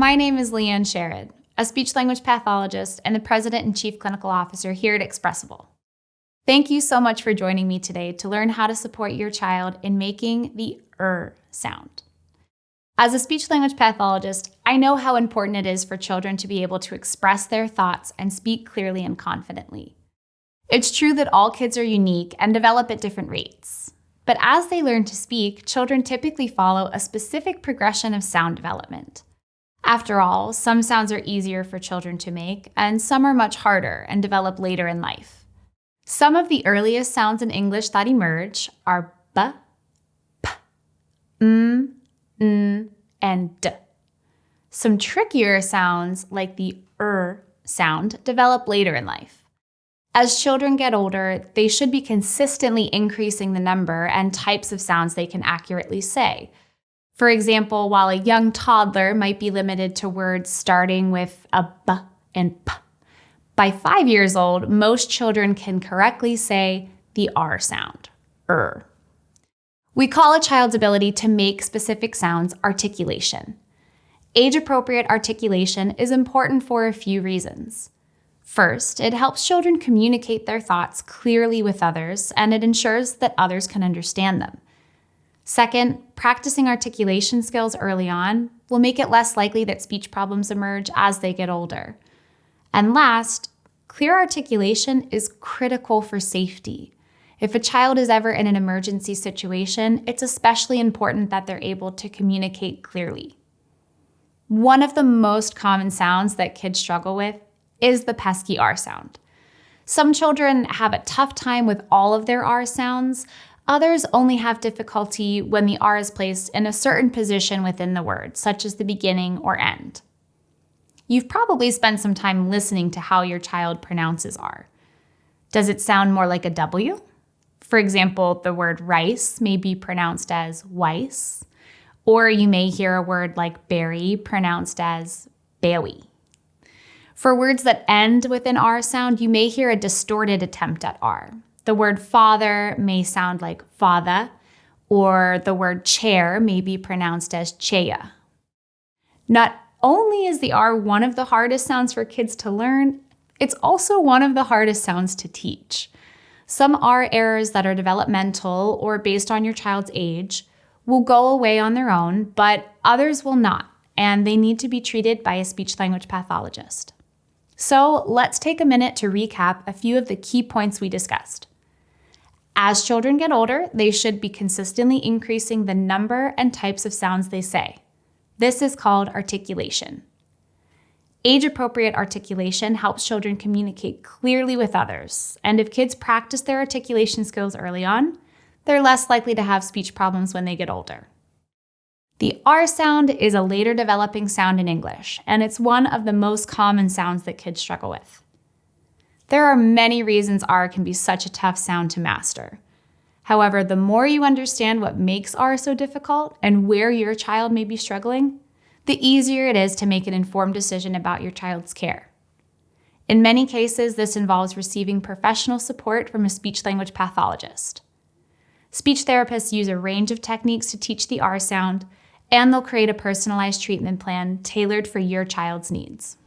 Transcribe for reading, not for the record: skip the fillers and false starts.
My name is Leanne Sherrod, a speech-language pathologist and the President and Chief Clinical Officer here at Expressible. Thank you so much for joining me today to learn how to support your child in making the sound. As a speech-language pathologist, I know how important it is for children to be able to express their thoughts and speak clearly and confidently. It's true that all kids are unique and develop at different rates. But as they learn to speak, children typically follow a specific progression of sound development. After all, some sounds are easier for children to make, and some are much harder and develop later in life. Some of the earliest sounds in English that emerge are b, p, n, and d. Some trickier sounds, like the sound, develop later in life. As children get older, they should be consistently increasing the number and types of sounds they can accurately say. For example, while a young toddler might be limited to words starting with a b and p, by 5 years old, most children can correctly say the R sound, We call a child's ability to make specific sounds articulation. Age-appropriate articulation is important for a few reasons. First, it helps children communicate their thoughts clearly with others, and it ensures that others can understand them. Second, practicing articulation skills early on will make it less likely that speech problems emerge as they get older. And last, clear articulation is critical for safety. If a child is ever in an emergency situation, it's especially important that they're able to communicate clearly. One of the most common sounds that kids struggle with is the pesky R sound. Some children have a tough time with all of their R sounds. Others only have difficulty when the R is placed in a certain position within the word, such as the beginning or end. You've probably spent some time listening to how your child pronounces R. Does it sound more like a W? For example, the word rice may be pronounced as weiss, or you may hear a word like berry pronounced as berry. For words that end with an R sound, you may hear a distorted attempt at R. The word father may sound like father, or the word chair may be pronounced as chea. Not only is the R one of the hardest sounds for kids to learn, it's also one of the hardest sounds to teach. Some R errors that are developmental or based on your child's age will go away on their own, but others will not, and they need to be treated by a speech-language pathologist. So let's take a minute to recap a few of the key points we discussed. As children get older, they should be consistently increasing the number and types of sounds they say. This is called articulation. Age-appropriate articulation helps children communicate clearly with others, and if kids practice their articulation skills early on, they're less likely to have speech problems when they get older. The R sound is a later developing sound in English, and it's one of the most common sounds that kids struggle with. There are many reasons R can be such a tough sound to master. However, the more you understand what makes R so difficult and where your child may be struggling, the easier it is to make an informed decision about your child's care. In many cases, this involves receiving professional support from a speech-language pathologist. Speech therapists use a range of techniques to teach the R sound, and they'll create a personalized treatment plan tailored for your child's needs.